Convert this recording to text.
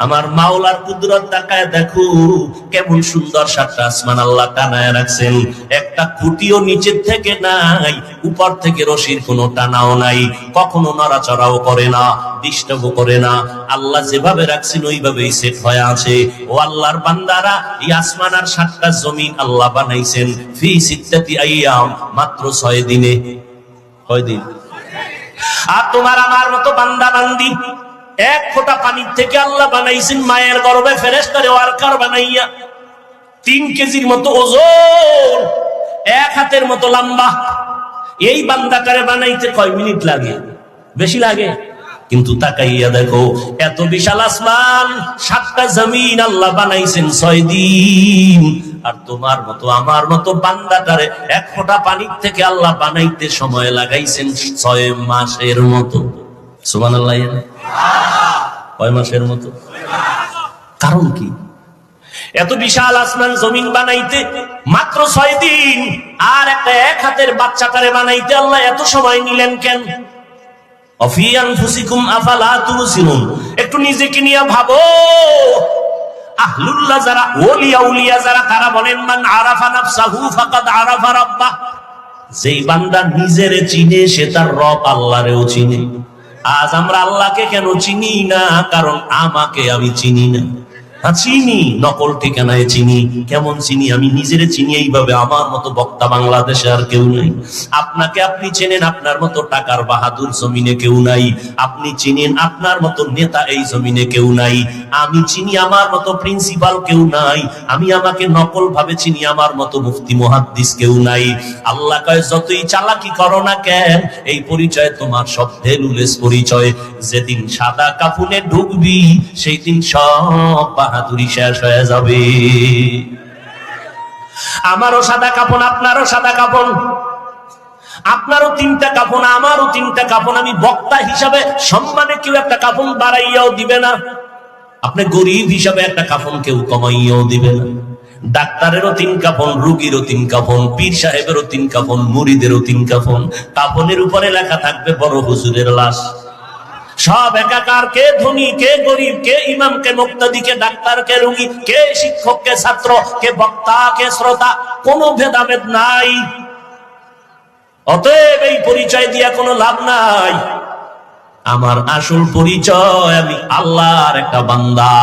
আমার মাওলার কুদরত তাকায় দেখো, কেমন সুন্দর সাতটা আসমান আল্লাহ টানায় রাখছেন। একটা খুঁটিও নিচের থেকে নাই, উপর থেকে রশির কোনো টানাও নাই, কখনো নড়াচড়াও করে না, ডিস্টার্বও করে না। আল্লাহ যেভাবে রাখছেন ওইভাবেই সেট হয়ে আছে। ও আল্লাহর বান্দারা, এই আসমান আর সাতটা জমিন আল্লাহ বানাইছেন ফি সিত্তাতি আইয়াম, মাত্র 6 দিনে। কয় দিন? আর তোমার আমার মতো বান্দা বান্দি, এক ফোঁটা পানির থেকে আল্লাহ বানাইছেন মায়ের গর্ভে ফেরেশতারে ওয়ার্কার বানাইয়া। 3 কেজির মতো ওজন, 1 হাতের মতো লম্বা। এই বান্দাটারে বানাইতে কয় মিনিট লাগে? বেশি লাগে? কিন্তু তাকাইয়া দেখো, এত বিশাল আসমান, 7টা জমিন আল্লাহ বানাইছেন 6 দিন। আর তোমার মতো আমার মতো বান্দাটারে 1 ফোঁটা পানির থেকে আল্লাহ বানাইতে সময় লাগাইছেন 6 মাসের মতো। সুবহানাল্লাহ। কয় মাসের মতো? কারণ কি? এত বিশাল আসমান জমিন বানাইতে মাত্র 6 দিন, আর একটা 1 হাতের বাচ্চাটারে বানাইতে আল্লাহ এত সময় নিলেন কেন? অফি আনফুসিকুম আফালা তুবসিরুন। একটু নিজেকে নিয়ে ভাবো। আহলুল্লাহ যারা, ওলিয়া উলিয়া যারা, তারা বলেন মান আরাফা নাফসাহু ফাকাদ আরাফা রাব্বাহ। যেই বান্দা নিজেরে চিনে সে তার রব আল্লাহরেও চিনে। আজ আমরা আল্লাহকে কেন চিনি না? কারণ আমাকে আমি চিনি না। চিনি নকল ঠিকানায় চিনি। কেমন চিনি? আমি নিজেরে চিনি এইভাবে। আমার মতো বক্তা বাংলাদেশে আর কেউ নাই। আপনাকে আপনি চেনেন, আপনার মতো টাকার বাহাদুর জমিনে কেউ নাই। আপনি চিনেন, আপনার মতো নেতা এই জমিনে কেউ নাই। আমি চিনি, আমার মতো প্রিন্সিপাল কেউ নাই। আমি আমাকে নকল ভাবে চিনি, আমার মতো মুফতি মুহাদ্দিস কেউ নাই। আল্লাহ কয়, যতই চালাকি করো না কেন, এই পরিচয় তোমার সব ভ্যালুলেস পরিচয়। যেদিন সাদা কাফনে ঢুকবি, সেই দিন সব বাহাদুরি শেষ হয়ে যাবে। আমারও সাদা কাফন, আপনারও সাদা কাফন। আপনারও 3টা কাফন, আমারও 3টা কাফন। আমি বক্তা হিসাবে সম্মানে কেউ একটা কাফন বাড়াইয়াও দিবে না। আপনি গরিব হিসাবে একটা কাফন কেউ কমাইয়াও দিবে না। ডাক্তারেরও 3 কাফন, রোগীরও 3 কাফন, পীর সাহেবেরও 3 কাফন, মুরিদেরও 3 কাফন। কাফনের উপরে লেখা থাকবে বড় হুজুরের লাশ। সব একাকার। কে ধনী, কে গরিব, কে ইমাম, কে মুক্তাদি, কে ডাক্তার, কে রোগী, কে শিক্ষক, কে ছাত্র, কে বক্তা, কে শ্রোতা, কোনো ভেদাভেদ নাই। অতএব এই পরিচয় দিয়া কোনো লাভ নাই। আমার আসল পরিচয়, আমি আল্লাহর একটা বান্দা।